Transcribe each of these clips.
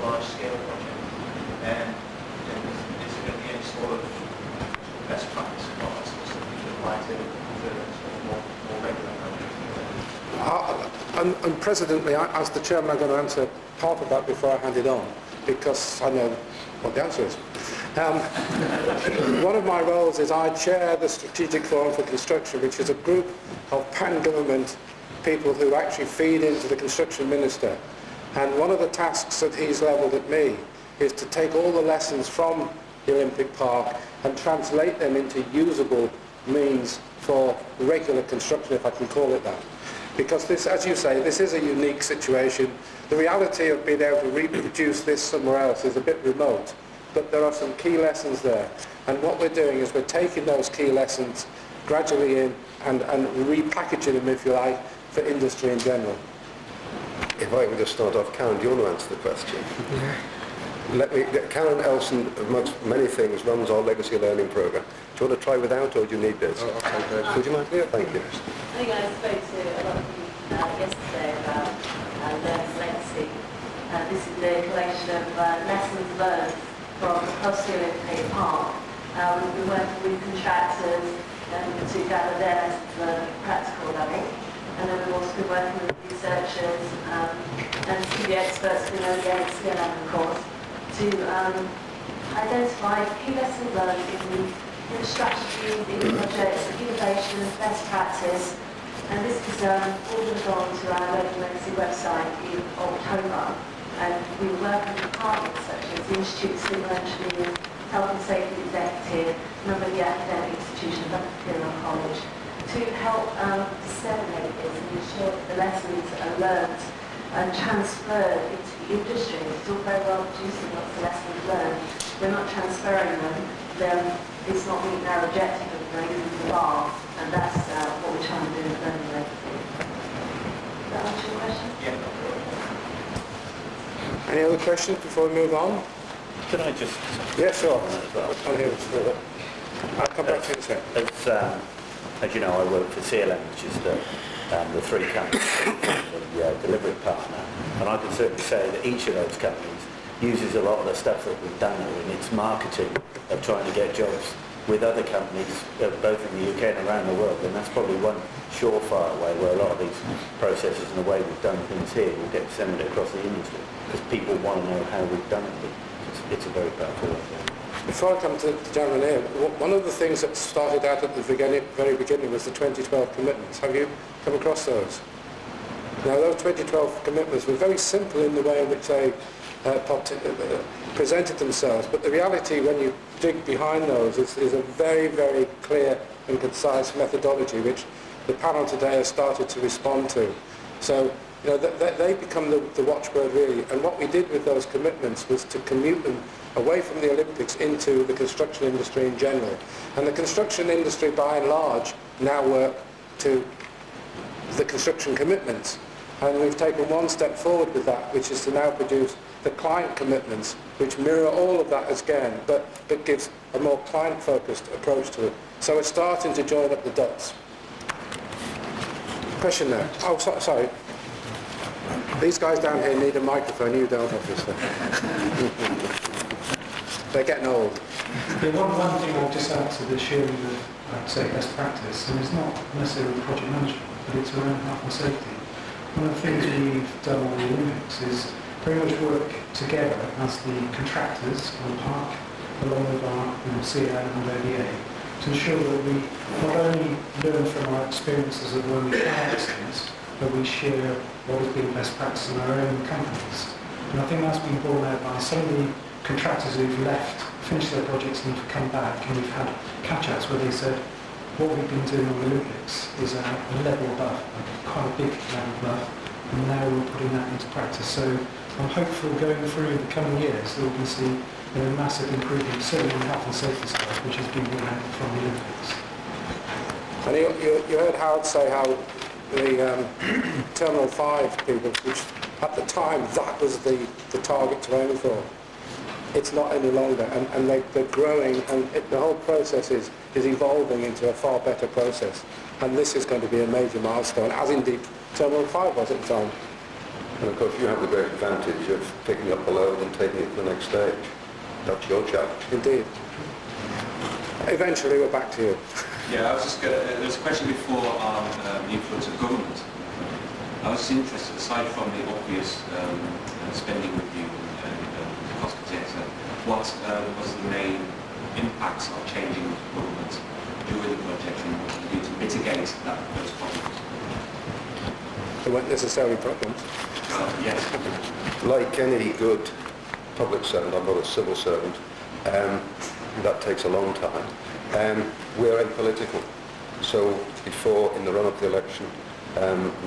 large-scale project, and is there going to be any sort of best practice advice or something you would apply to more regular projects? And presently, as the chairman, I'm going to answer part of that before I hand it on, because I know what the answer is. One of my roles is I chair the Strategic Forum for Construction, which is a group of pan-government people who actually feed into the construction minister. And one of the tasks that he's levelled at me is to take all the lessons from the Olympic Park and translate them into usable means for regular construction, if I can call it that. Because this, as you say, this is a unique situation. The reality of being able to reproduce this somewhere else is a bit remote, but there are some key lessons there. And what we're doing is we're taking those key lessons gradually in and repackaging them, if you like, for industry in general. If I can just start off, Karen, do you want to answer the question? Karen Elson, amongst many things, runs our Legacy Learning Programme. Do you want to try without, or do you need this? Would you mind? Yeah, thank you. I think I spoke to a lot of you yesterday about Learning Legacy. This is the collection of lessons learned from across the Olympic Park. We've been working with contractors to gather their lessons learned at practical level. And then we've also been working with researchers and the experts who know the ASC level, of course, to identify key lessons learned in strategies, in projects, innovations, best practice. And this is all been gone to our Learning Legacy website in October. And we work with partners such as the Institute of Civil Engineers, Health and Safety Executive, a number of the academic institutions up at Imperial College, to help disseminate this and ensure that the lessons are learned and transferred into the industry. It's all very well producing lots of lessons learned. We're not transferring them, then it's not meeting our objective of raising the bar, and that's what we're trying to do with Learning Legacy. Does that answer your question? Yeah. Any other questions before we move on? Can I just... Yeah, sure. I'll come back to you in a second. As you know, I work for CLM, which is the three companies, the delivery partner, and I can certainly say that each of those companies uses a lot of the stuff that we've done in its marketing of trying to get jobs with other companies, both in the UK and around the world, and that's probably one surefire way where a lot of these processes and the way we've done things here will get disseminated across the industry, because people want to know how we've done it. It's a very powerful way. Before I come to the gentleman here, one of the things that started out at the very beginning was the 2012 commitments. Have you come across those? Now, those 2012 commitments were very simple in the way in which they presented themselves, but the reality, when you dig behind those, is a very, very clear and concise methodology, which the panel today has started to respond to. So, you know, they become the watchword, really. And what we did with those commitments was to commute them away from the Olympics into the construction industry in general. And the construction industry, by and large, now work to the construction commitments. And we've taken one step forward with that, which is to now produce the client commitments, which mirror all of that again, but gives a more client-focused approach to it. So we're starting to join up the dots. Question there. Oh, sorry. These guys down here need a microphone, you don't, obviously. They're getting old. Yeah, one thing I'll just add to the sharing of, I'd say, best practice, and it's not necessarily project management, but it's around health and safety. One of the things we've done on the Olympics is very much work together as the contractors on the park, along with our CA and ODA, to ensure that we not only learn from our experiences of when we try things, but we share what has been best practice in our own companies. And I think that's been borne out by some of the contractors who've left, finished their projects and have come back, and we've had catch-outs where they said, what we've been doing on the Olympics is a level above, quite a big level above, and now we're putting that into practice. So I'm hopeful going through the coming years that we can see massive improvement, certainly in health and safety stuff, which has been borne out from the Olympics. And you heard Howard say how the Terminal 5 people, which at the time that was the target to aim for, it's not any longer, and they're growing, and the whole process is evolving into a far better process. And this is going to be a major milestone, as indeed Terminal 5 was at the time. And of course you have the great advantage of picking up the load and taking it to the next stage. That's your challenge. Indeed. Eventually we're back to you. Yeah, I was just going to, there was a question before on the influence of government. I was interested, aside from the obvious spending review and cost containment, what was the main impacts of changing government during the project and what you do to mitigate those problems? There weren't necessarily problems. Yes. Like any good public servant, I'm not a civil servant, that takes a long time. We're apolitical. So before, in the run-up to the election,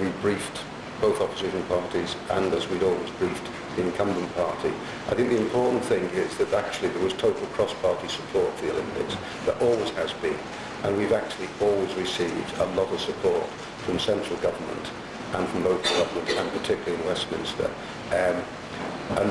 we briefed both opposition parties and, as we'd always briefed, the incumbent party. I think the important thing is that actually there was total cross-party support for the Olympics. There always has been. And we've actually always received a lot of support from central government and from local government, and particularly in Westminster. And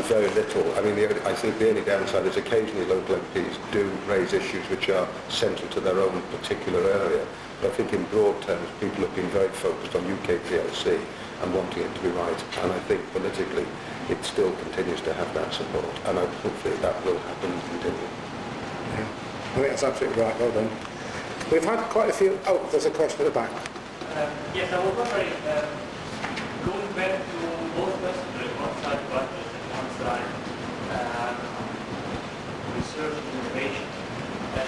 very little. I mean, I think the only downside is occasionally local MPs do raise issues which are central to their own particular area. But I think in broad terms, people have been very focused on UK PLC and wanting it to be right. And I think politically, it still continues to have that support. And hopefully that will happen and continue. Yeah. I think that's absolutely right. Well done. We've had quite a few... Oh, there's a question at the back. Yes, I was wondering, going back to both questions, one side budget and one side research and innovation, and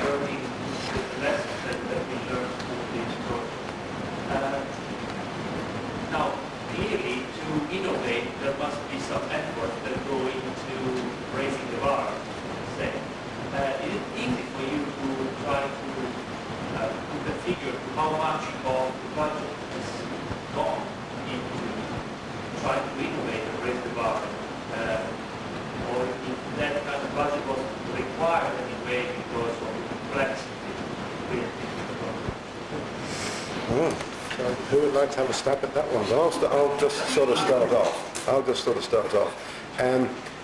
learning the lessons that we learned from this project. Now, clearly, to innovate, there must be some effort that go into raising the bar, say. Is it easy for you to try to put a figure to how much of the budget has gone into trying to innovate and raise the bar? Or if that kind of budget was required anyway because of the complexity with the project? Who would like to have a stab at that one? I'll just sort of start off.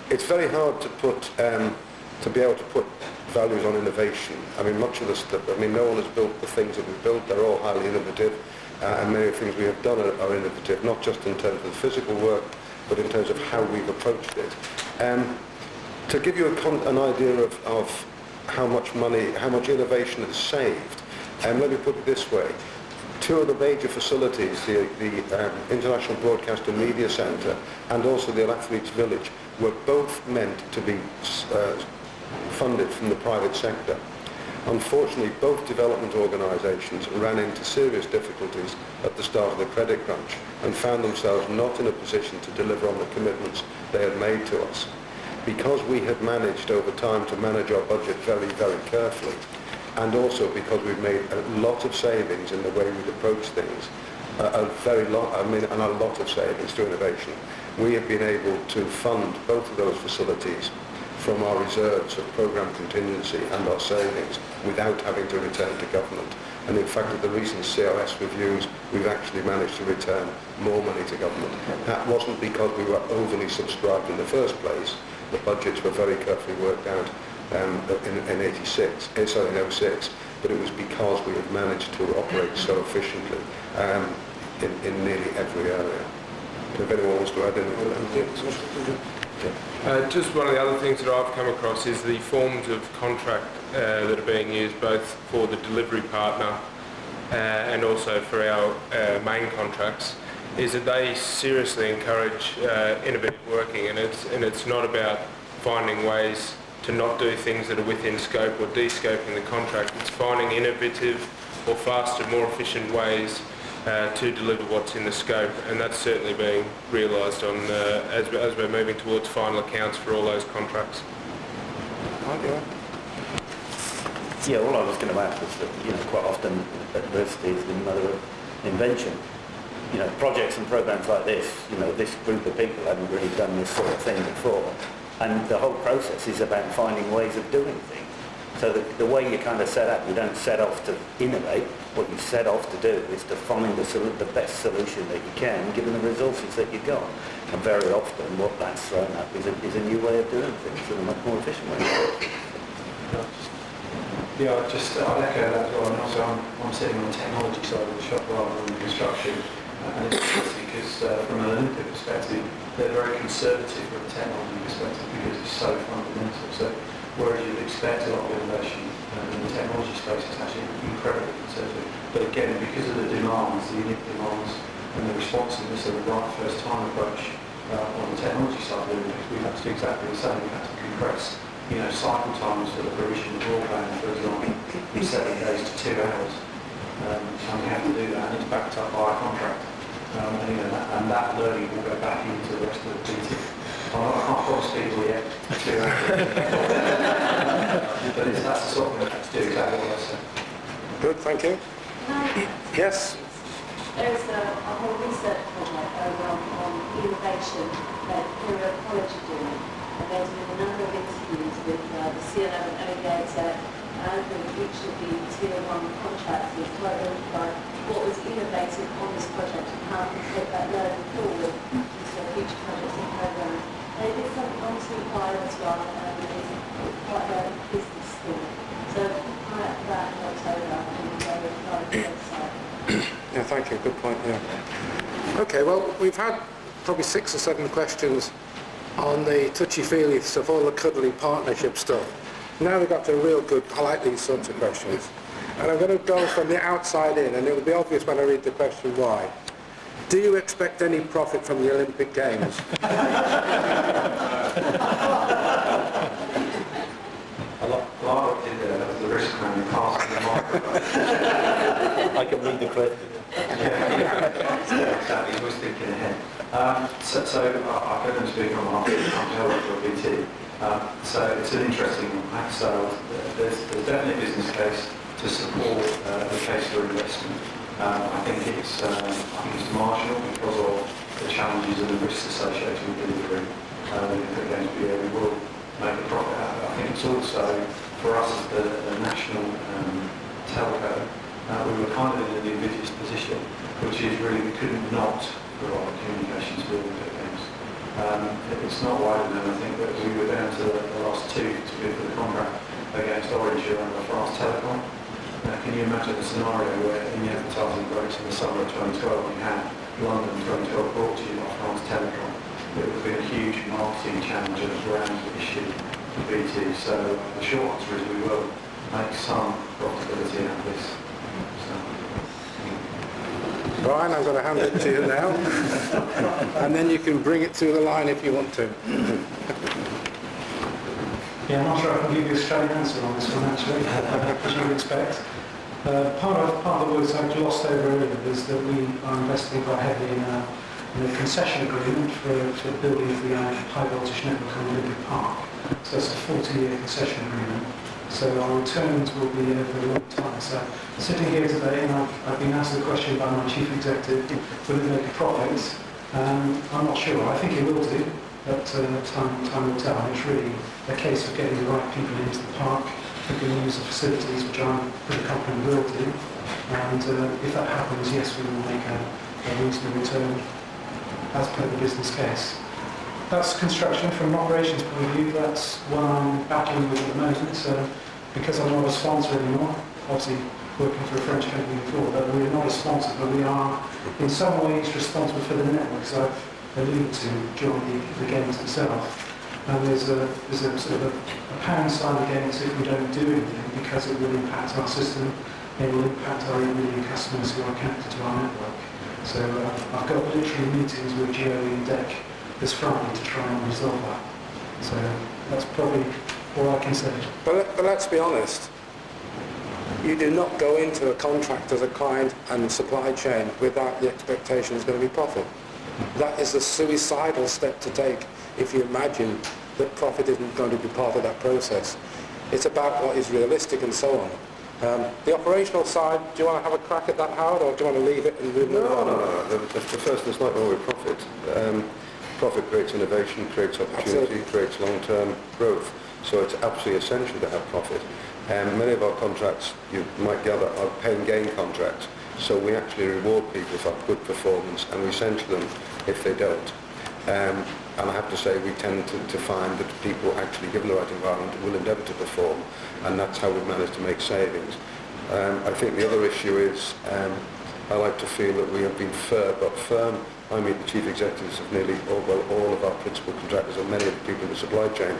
It's very hard to put, to be able to put values on innovation. I mean, much of the stuff, I mean, no one has built the things that we've built. They're all highly innovative, and many of the things we have done are innovative, not just in terms of the physical work, but in terms of how we've approached it. To give you an idea of how much money, how much innovation is saved, let me put it this way. Two of the major facilities, the International Broadcast and Media Centre and also the Athletes Village, were both meant to be funded from the private sector. Unfortunately, both development organisations ran into serious difficulties at the start of the credit crunch and found themselves not in a position to deliver on the commitments they had made to us. Because we had managed over time to manage our budget very, very carefully, and also because we've made a lot of savings in the way we've approached things, a lot of savings through innovation, we have been able to fund both of those facilities from our reserves of programme contingency and our savings without having to return to government. And in fact, at the recent CRS reviews, we've actually managed to return more money to government. That wasn't because we were overly subscribed in the first place. The budgets were very carefully worked out in 06, but it was because we have managed to operate so efficiently in nearly every area. If anyone wants to add anything. Just one of the other things that I've come across is the forms of contract that are being used both for the delivery partner and also for our main contracts, is that they seriously encourage innovative working, and it's not about finding ways to not do things that are within scope or de-scoping the contract. It's finding innovative or faster, more efficient ways to deliver what's in the scope, and that's certainly being realised on as we're moving towards final accounts for all those contracts. Yeah, all I was going to add was that, quite often adversity is the mother of invention. Projects and programs like this, this group of people haven't really done this sort of thing before, and the whole process is about finding ways of doing things. So the way you kind of set up, you don't set off to innovate. What you set off to do is to find the best solution that you can, given the resources that you've got. And very often, what that's thrown up is a new way of doing things, and a much more efficient way. Yeah, I'll echo that as well. And also, I'm sitting on the technology side of the shop rather than the construction. And it's because from an Olympic they're very conservative from a technology perspective because it's so fundamental. So whereas you'd expect a lot of innovation in the technology space, it's actually incredibly conservative. But again, because of the demands, the unique demands, and the responsiveness of the right first time approach on the technology side of the Olympics, we've had to do exactly the same. We've had to compress, cycle times for the provision of broadband, for example, from 7 days to 2 hours. And we have to do that, and it's backed up by a contract. And that learning will go back into the rest of the BT. I can't promise people yet 2 hours. But that's the sort of thing we have to do, exactly what I said. Good, thank you. Yes? There's a whole research project going on innovation that Imperial College are doing. And they're doing a number of interviews with the C11 aviator and with each of the Tier 1 contractors to identify what was innovative on this project and how we can take that learning forward into future projects and programs. They did something on 2.5 as well, and it's quite a business school. So prior to that in October, we'll go with the website. Yeah, thank you. Good point, yeah. Okay, well, we've had probably 6 or 7 questions on the touchy-feely stuff, all the cuddly partnership stuff. Now we've got to real good, I like these sorts of questions. And I'm going to go from the outside in, and it will be obvious when I read the question why. Do you expect any profit from the Olympic Games? I like the risk man who passed the microphone. I can read the question. Exactly, he was thinking ahead. So I can only speak on behalf of BT. So it's an interesting one. So there's definitely a business case to support the case for investment. I think it's marginal because of the challenges and the risks associated with delivery. We will make a profit out of it. I think it's also, for us as the national telco, we were kind of in an invidious position, which is really we couldn't not provide communications with Olympic Games. It's not widely known, I think, that we were down to the last 2 to bid for the contract against Orange and France Telecom. Can you imagine a scenario where in the advertising breaks in the summer of 2012 you had London 2012 brought to you by France Telecom? It would have been a huge marketing challenge and a brand issue for BT. So the short answer is we will make some profitability out of this. Brian, I'm going to hand it to you now. And then you can bring it through the line if you want to. Yeah, I'm not sure I can give you a straight answer on this one actually, as you would expect. Part of the words I glossed over earlier is that we are investing quite heavily in a concession agreement for building of the high voltage network on Olympic Park. So it's a 40-year concession agreement. So our returns will be over a long time. So sitting here today, and I've been asked the question by my chief executive, will it make a profit? I'm not sure. I think it will do, but time will tell. It's really a case of getting the right people into the park who can use the facilities, which I'm pretty confident will do. And if that happens, yes, we will make a reasonable return as per the business case. That's construction. From an operations point of view, that's what I'm battling with at the moment. So, because I'm not a sponsor anymore, obviously working for a French company before, but we're not a sponsor, but we are in some ways responsible for the networks I've alluded to during the games themselves. And there's a sort of a pound sign against if we don't do anything, because it will impact our system, it will impact our individual customers who are connected to our network. So I've got literally meetings with Geo and DEC this Friday to try and resolve that. So that's probably all I can say. But let's be honest, you do not go into a contract as a client and supply chain without the expectation there's going to be profit. That is a suicidal step to take if you imagine that profit isn't going to be part of that process. It's about what is realistic and so on. The operational side, do you want to have a crack at that, Howard, or do you want to leave it and move on? No. The first, there's not always profit. Profit creates innovation, creates opportunity, Absolutely. creates long-term growth. So it's absolutely essential to have profit. Many of our contracts, you might gather, are pay and gain contracts. So we actually reward people for good performance and we censure them if they don't. And I have to say we tend to find that people actually, given the right environment, will endeavour to perform, and that's how we've managed to make savings. I think the other issue is I like to feel that we have been firm I meet the chief executives of nearly all of our principal contractors and many of the people in the supply chain.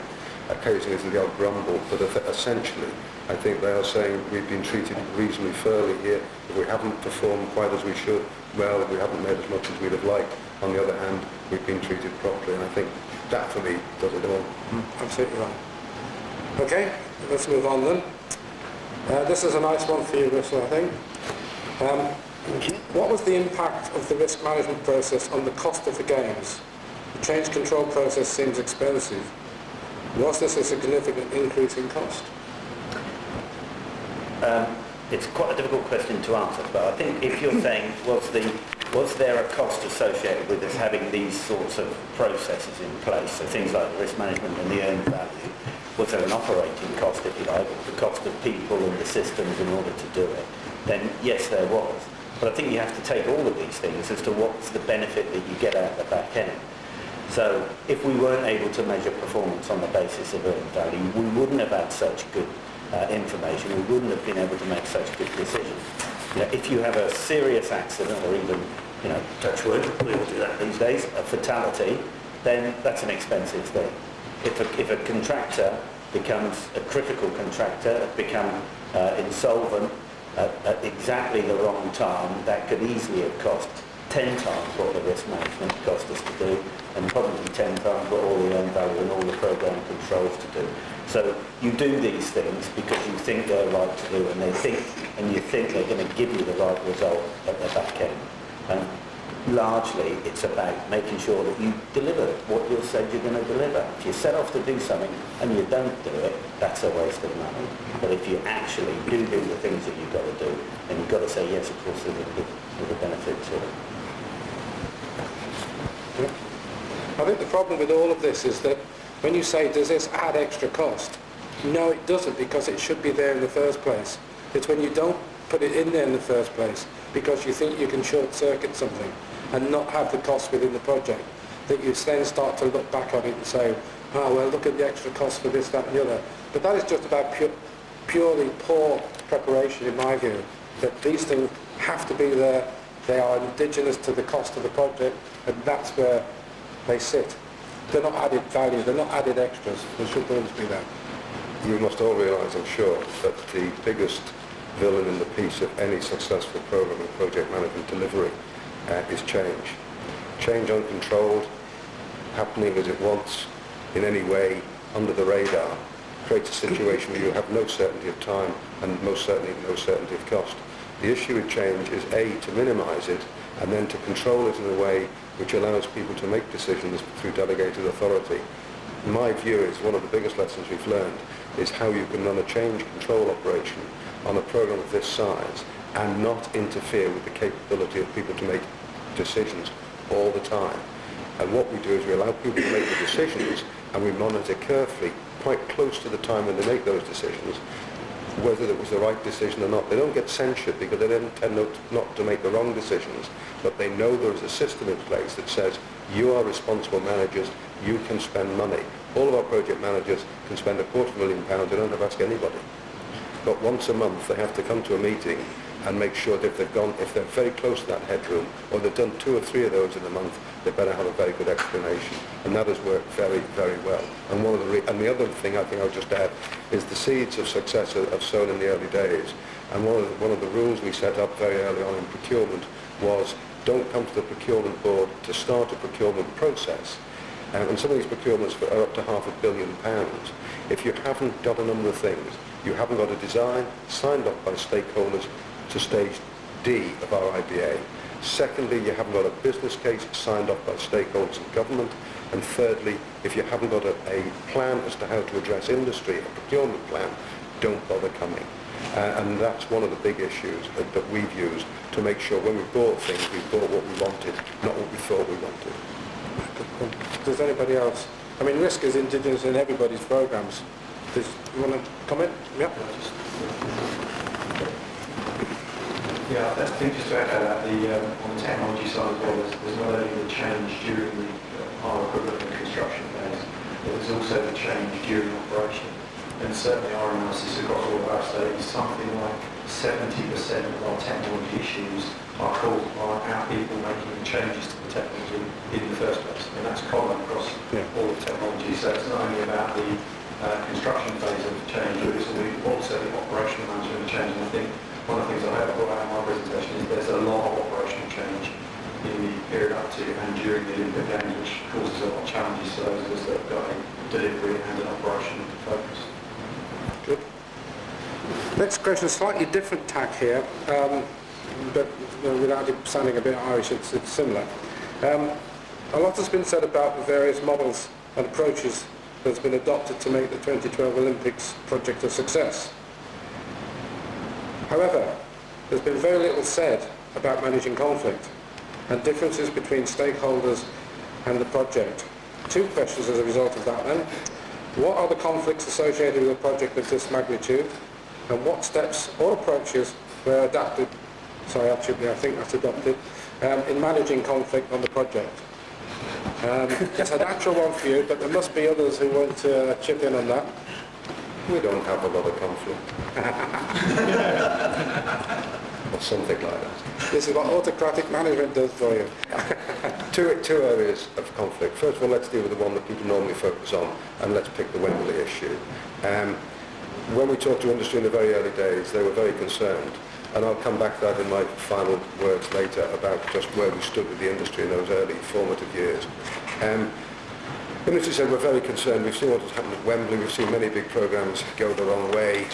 Occasionally there's the odd grumble, but essentially I think they are saying we've been treated reasonably fairly here. If we haven't performed quite as we should, well, we haven't made as much as we'd have liked. On the other hand, we've been treated properly, and I think that for me does it all. Absolutely right. Okay, let's move on then. This is a nice one for you, Russel, I think. What was the impact of the risk management process on the cost of the games? The change control process seems expensive. Was this a significant increase in cost? It's quite a difficult question to answer, but I think if you're saying was there a cost associated with us having these sorts of processes in place, so things like the risk management and the earned value, was there an operating cost, if you like, the cost of people and the systems in order to do it, then yes, there was. But I think you have to take all of these things as to what's the benefit that you get out the back end. So if we weren't able to measure performance on the basis of earned value, we wouldn't have had such good information, we wouldn't have been able to make such good decisions. You know, if you have a serious accident, or even, you know, touch wood, we all do that these days, a fatality, then that's an expensive thing. If a contractor becomes a critical contractor, become insolvent at exactly the wrong time, that could easily have cost 10 times what the risk management cost us to do, and probably 10 times what all the earned value and all the program controls to do. So you do these things because you think they're right to do, and you think they're going to give you the right result at the back end. And largely it's about making sure that you deliver what you said you're going to deliver. If you set off to do something and you don't do it, that's a waste of money. But if you actually do the things that you've got to do, then you've got to say, yes, of course, there's a benefit to it. I think the problem with all of this is that when you say, does this add extra cost? No, it doesn't, because it should be there in the first place. It's when you don't put it in there in the first place because you think you can short-circuit something and not have the cost within the project that you then start to look back on it and say, oh, well, look at the extra cost for this, that and the other. But that is just about purely poor preparation, in my view, that these things have to be there. They are indigenous to the cost of the project, and that's where they sit. They're not added value, they're not added extras. There should always be that. You must all realise, I'm sure, that the biggest villain in the piece of any successful programme and project management delivery is change. Change uncontrolled, happening as it wants, in any way, under the radar, creates a situation where you have no certainty of time and most certainly no certainty of cost. The issue with change is A, to minimise it, and then to control it in a way which allows people to make decisions through delegated authority. My view is one of the biggest lessons we've learned is how you can run a change control operation on a programme of this size and not interfere with the capability of people to make decisions all the time. And what we do is we allow people to make the decisions, and we monitor carefully, quite close to the time when they make those decisions, whether it was the right decision or not. They don't get censured because they don't tend not to make the wrong decisions, but they know there is a system in place that says you are responsible managers, you can spend money. All of our project managers can spend £250,000, they don't have to ask anybody. But once a month they have to come to a meeting and make sure that if they're very close to that headroom, or they've done 2 or 3 of those in a month, they better have a very good explanation. And that has worked very, very well. And the other thing I think I'll just add is the seeds of success are sown in the early days. And one of the rules we set up very early on in procurement was don't come to the procurement board to start a procurement process. And some of these procurements are up to £500 million. If you haven't got a number of things, you haven't got a design signed off by stakeholders to stage D of our IBA. Secondly, you haven't got a business case signed off by stakeholders and government. And thirdly, if you haven't got a plan as to how to address industry, a procurement plan, don't bother coming. And that's one of the big issues that we've used to make sure when we bought things, we bought what we wanted, not what we thought we wanted. Does anybody else? I mean, risk is indigenous in everybody's programmes. You want to comment? Yeah. Yeah, I think just to echo that, on the technology side as well, there's not only the change during the hire equipment and construction phase, but there's also the change during operation. And certainly our analysis across all of our studies, something like 70% of our technology issues are caused by our people making changes to the technology in the first place. And that's common across all of technology. So it's not only about the construction phase of change, but it's also the operational management of change. And I think one of the things I have brought out in my presentation is there's a lot of operational change in the period up to and during the Olympic Games, which causes a lot of challenges to those of us that have got a delivery and an operation focus. Good. Next question, slightly different tack here, but without it sounding a bit Irish, it's similar. A lot has been said about the various models and approaches that's been adopted to make the 2012 Olympics project a success. However, there's been very little said about managing conflict and differences between stakeholders and the project. Two questions as a result of that then. What are the conflicts associated with a project of this magnitude, and what steps or approaches were adapted, sorry actually I think that's adopted, in managing conflict on the project? It's a natural one for you, but there must be others who want to chip in on that. We don't have a lot of conflict. Or something like that. This is what autocratic management does for you. Two areas of conflict. First of all, let's deal with the one that people normally focus on, and let's pick the Wembley issue. When we talked to industry in the very early days, they were very concerned, and I'll come back to that in my final words later about just where we stood with the industry in those early formative years. The industry said we're very concerned. We've seen what has happened at Wembley. We've seen many big programmes go the wrong way.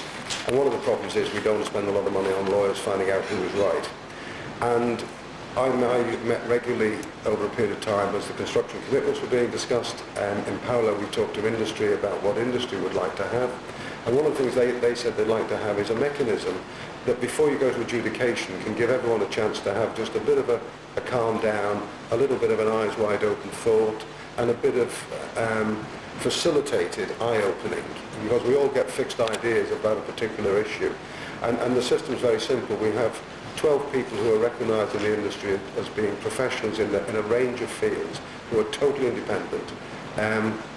And one of the problems is we don't spend a lot of money on lawyers finding out who was right. And I met regularly over a period of time as the construction commitments were being discussed. In parallel, we talked to industry about what industry would like to have. And one of the things they said they'd like to have is a mechanism that before you go to adjudication can give everyone a chance to have just a bit of a calm down, a little bit of an eyes wide open thought, and a bit of facilitated eye-opening, because we all get fixed ideas about a particular issue. And the system's very simple. We have 12 people who are recognised in the industry as being professionals in a range of fields who are totally independent,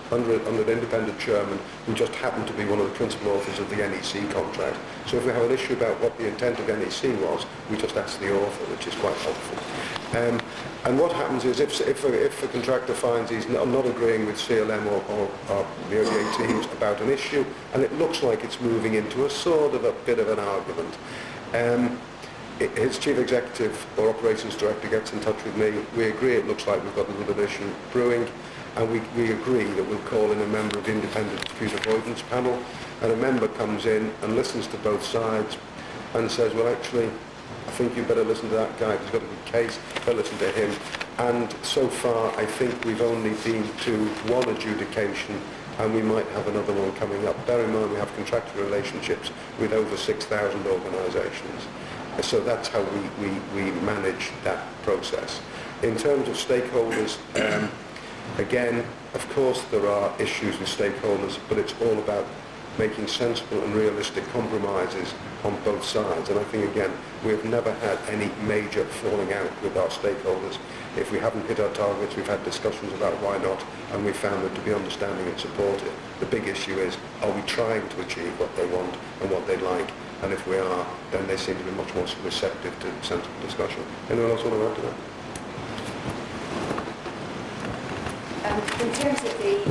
under an independent chairman who just happened to be one of the principal authors of the NEC contract. So if we have an issue about what the intent of NEC was, we just ask the author, which is quite helpful. And what happens is if a contractor finds he's not agreeing with CLM or the ODA teams about an issue, and it looks like it's moving into a sort of a bit of an argument, his chief executive or operations director gets in touch with me. We agree it looks like we've got a little bit of issue brewing, and we agree that we'll call in a member of the independent dispute avoidance panel, and a member comes in and listens to both sides and says, well actually, I think you better listen to that guy, he's got a good case, better listen to him. And so far I think we've only been to one adjudication, and we might have another one coming up. Bear in mind we have contractual relationships with over 6,000 organisations. So that's how we manage that process. In terms of stakeholders, again, of course there are issues with stakeholders, but it's all about making sensible and realistic compromises on both sides. And I think, again, we've never had any major falling out with our stakeholders. If we haven't hit our targets, we've had discussions about why not, and we found them to be understanding and supportive. The big issue is, are we trying to achieve what they want and what they like? And if we are, then they seem to be much more receptive to sensible discussion. Anyone else want to add to that? In terms of the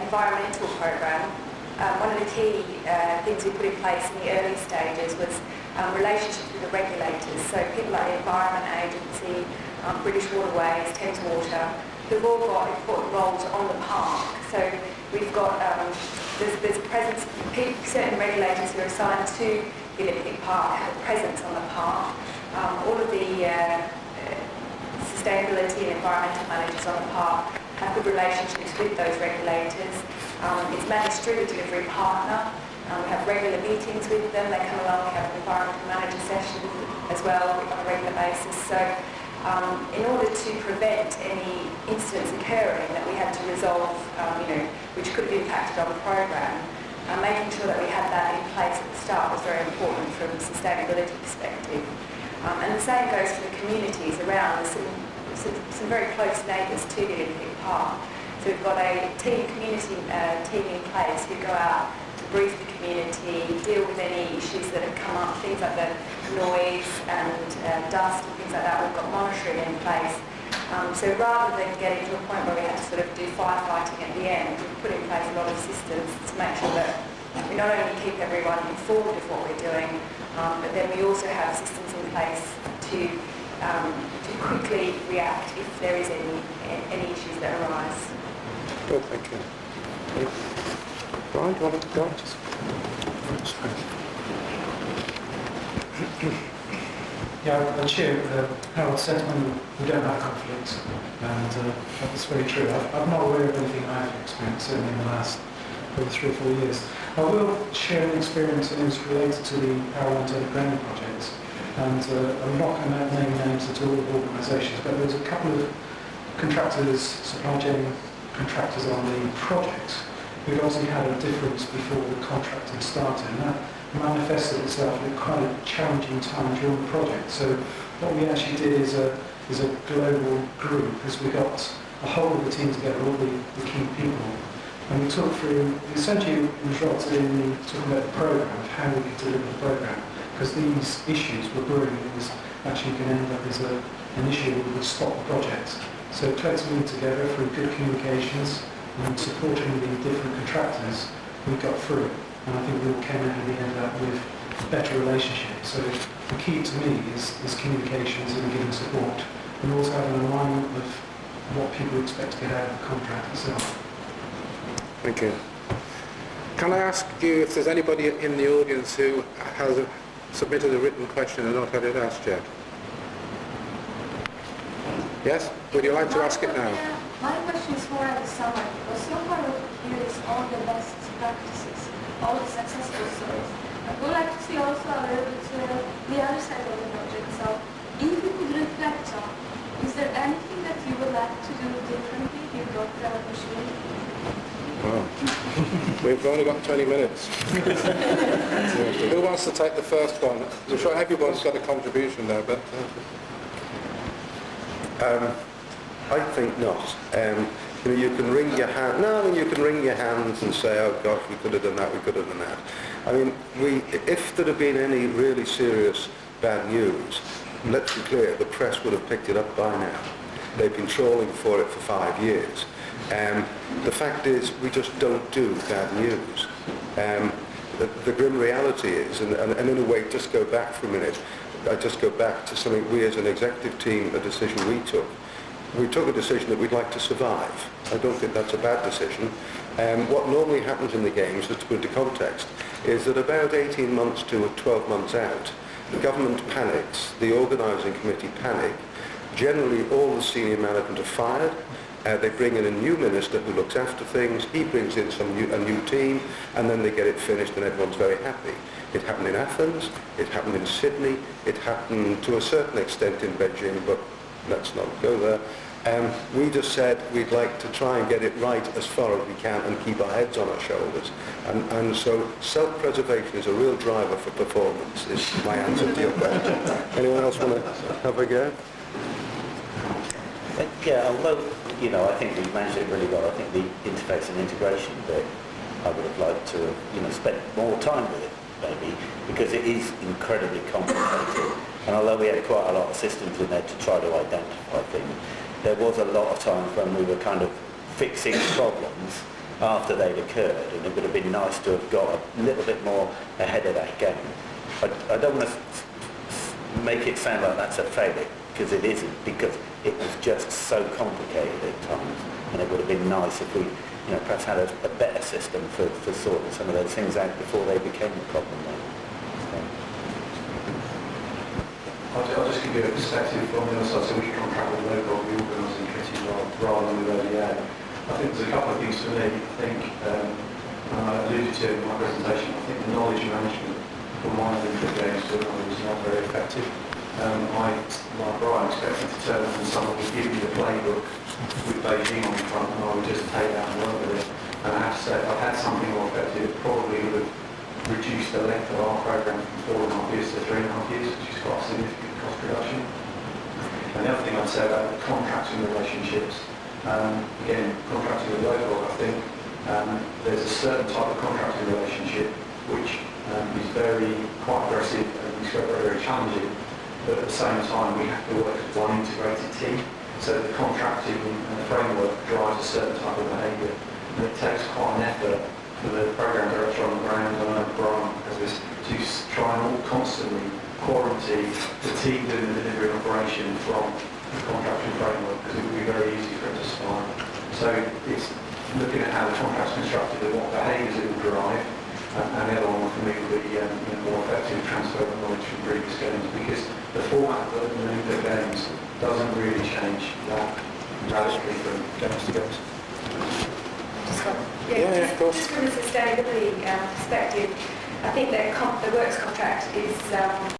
environmental programme, one of the key things we put in place in the early stages was relationships with the regulators. So people like the Environment Agency, British Waterways, Thames Water, who've all got important roles on the park. So we've got, there's a presence, certain regulators who are assigned to the Olympic Park have a presence on the park. All of the sustainability and environmental managers on the park have good relationships with those regulators. It's managed through the delivery partner. We have regular meetings with them. They come along, we have environmental manager sessions as well on a regular basis. So in order to prevent any incidents occurring that we had to resolve, which could have impacted on the programme, making sure that we had that in place at the start was very important from a sustainability perspective. And the same goes for the communities around. There's some very close neighbours to the Olympic Park. So we've got a community team in place who go out to brief the community, deal with any issues that have come up, things like the noise and dust and things like that. We've got monitoring in place. So rather than getting to a point where we have to sort of do firefighting at the end, we've put in place a lot of systems to make sure that we not only keep everyone informed of what we're doing, but then we also have systems in place to quickly react if there is any issues that arise. Good, thank you. Brian, do you want to go? Yeah, Chair, Harold said we don't have conflicts, and that's very true. I'm not aware of anything I've experienced, certainly in the last probably 3 or 4 years. I will share an experience that is related to the Powerland Underground project, and I'm not going to name names at all of organisations, but there's a couple of contractors, supply chain contractors on the project who obviously had a difference before the contract had started, and that manifested itself in quite a challenging time during the project. So what we actually did is a global group, as we got a whole of the team together, all the key people, and we talked through, essentially it resulted in talking about the programme, of how we could deliver the programme, because these issues were brewing. It was actually going to end up as an issue that would stop the project. So collectively together through good communications and supporting the different contractors, we got through it. And I think we all came out at the end of that with better relationships. So the key to me is communications and giving support, and also having an alignment of what people expect to get out of the contract itself. Thank you. Can I ask you if there's anybody in the audience who has submitted a written question and not had it asked yet? Yes? Would you like to ask it now? My question is more at the summary, because so far what we hear is all the best practices, all the successful stories. I would like to see also a little bit the other side of the project. So if you could reflect on, is there anything that you would like to do differently if you got the opportunity? Wow. We've only got 20 minutes. Who wants to take the first one? I'm sure everyone's got a contribution there, but... I think not. You know, you can wring your hand. No, I mean, you can wring your hands and say, "Oh gosh, we could have done that. We could have done that." I mean, if there had been any really serious bad news, let's be clear, the press would have picked it up by now. They've been trawling for it for 5 years. The fact is, we just don't do bad news. The grim reality is, and in a way, just go back for a minute. I just go back to something we as an executive team, a decision we took. We took a decision that we'd like to survive. I don't think that's a bad decision. What normally happens in the games, just to put into context, is that about 18 months to 12 months out, the government panics, the organising committee panic, generally all the senior management are fired, they bring in a new minister who looks after things, he brings in a new team, and then they get it finished and everyone's very happy. It happened in Athens, it happened in Sydney, it happened to a certain extent in Beijing, but let's not go there. We just said we'd like to try and get it right as far as we can and keep our heads on our shoulders. And so self-preservation is a real driver for performance, is my answer to your question. Anyone else want to have a go? Yeah, although, you know, I think we managed it really well. I think the interface and integration bit, I would have liked to have, you know, spent more time with it, maybe, because it is incredibly complicated. And although we had quite a lot of systems in there to try to identify things, there was a lot of times when we were kind of fixing problems after they'd occurred, and it would have been nice to have got a little bit more ahead of that game. I don't want to make it sound like that's a failure, because it isn't, because it was just so complicated at times, and it would have been nice if we, you know, perhaps had a better system for sorting some of those things out before they became a problem. I'll just give you a perspective from the other side, so we can contract with local, the organising committees rather than with ODA. I think there's a couple of things for me. I think, and I alluded to in my presentation, I think the knowledge management from one of the games to another was not very effective. Like Brian, expected to turn up and someone would give you the playbook with Beijing on the front and I would just take that and work with it. And I have to say, if I'd had something more effective, it probably would have reduced the length of our programme from 4.5 years to 3.5 years, which is quite a significant cost reduction. And the other thing I'd say about the contracting relationships, again, contracting with local, I think There's a certain type of contracting relationship which is quite aggressive and is very challenging, but at the same time we have to work as one integrated team. So the contracting framework drives a certain type of behaviour, and it takes quite an effort for the programme director on the ground, and I know Brian has this, to try and all constantly quarantine the team doing the delivery operation from the contracting framework, because it would be very easy for it to spiral. So it's looking at how the contract's constructed and what behaviours it will drive, and the other one for me would be more effective transfer of knowledge from previous games, because the format of the games doesn't really change that radically from games to games. Of course. Just from a sustainability perspective, I think that the works contract is